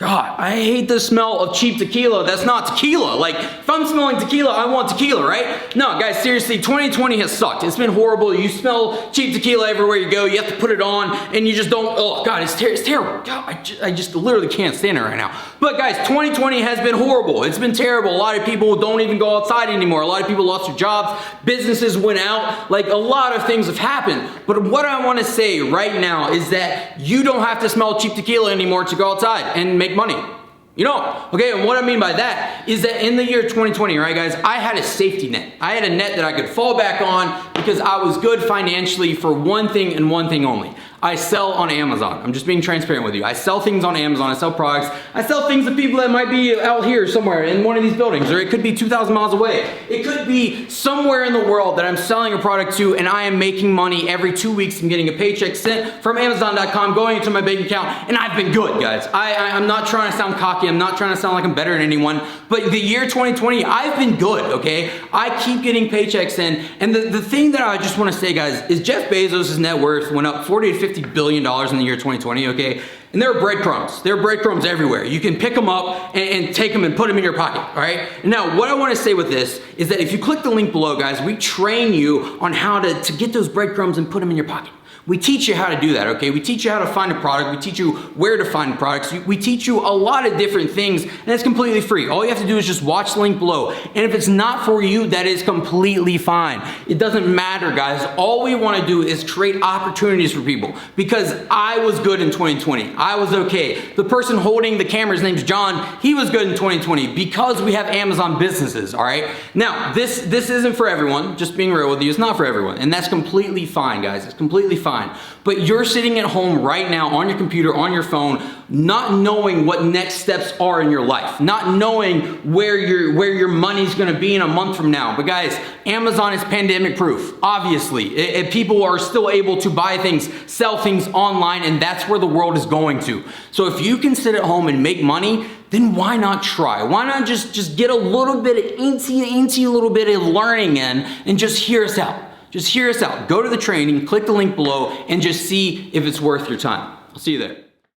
God, I hate the smell of cheap tequila. That's not tequila. Like, if I'm smelling tequila, I want tequila, right? No, guys, seriously, 2020 has sucked. It's been horrible. You smell cheap tequila everywhere you go. You have to put it on, and you just don't, oh, God, it's terrible. God, I just literally can't stand it right now. But, guys, 2020 has been horrible. It's been terrible. A lot of people don't even go outside anymore. A lot of people lost their jobs. Businesses went out. Like, a lot of things have happened. But what I want to say right now is that you don't have to smell cheap tequila anymore to go outside and make money. You know, okay, and what I mean by that is that in the year 2020, right, guys, I had a safety net. I had a net that I could fall back on because I was good financially for one thing and one thing only. I sell on Amazon. I'm just being transparent with you. I sell things on Amazon. I sell products. I sell things to people that might be out here somewhere in one of these buildings, or it could be 2,000 miles away. It could be somewhere in the world that I'm selling a product to, and I am making money every 2 weeks. I'm getting a paycheck sent from Amazon.com going into my bank account, and I've been good, guys. I'm not trying to sound cocky. I'm not trying to sound like I'm better than anyone, but the year 2020, I've been good, okay? I keep getting paychecks in, and the thing that I just want to say, guys, is Jeff Bezos' net worth went up 40 to $50 billion in the year 2020, okay? And there are breadcrumbs. There are breadcrumbs everywhere. You can pick them up and take them and put them in your pocket, all right? Now, what I want to say with this is that if you click the link below, guys, we train you on how to get those breadcrumbs and put them in your pocket. We teach you how to do that, okay? We teach you how to find a product. We teach you where to find products. We teach you a lot of different things, and it's completely free. All you have to do is just watch the link below. And if it's not for you, that is completely fine. It doesn't matter, guys. All we want to do is create opportunities for people, because I was good in 2020. I was okay. The person holding the camera, his name's John, he was good in 2020 because we have Amazon businesses, all right? Now, this isn't for everyone. Just being real with you, it's not for everyone, and that's completely fine, guys. It's completely fine. But you're sitting at home right now on your computer, on your phone, not knowing what next steps are in your life, not knowing where your money's gonna be in a month from now. But guys, Amazon is pandemic proof, obviously. People are still able to buy things, sell things online, and that's where the world is going to. So if you can sit at home and make money, then why not try? Why not just get a little bit of eensy little bit of learning in and just hear us out. Just hear us out. Go to the training, click the link below, and just see if it's worth your time. I'll see you there.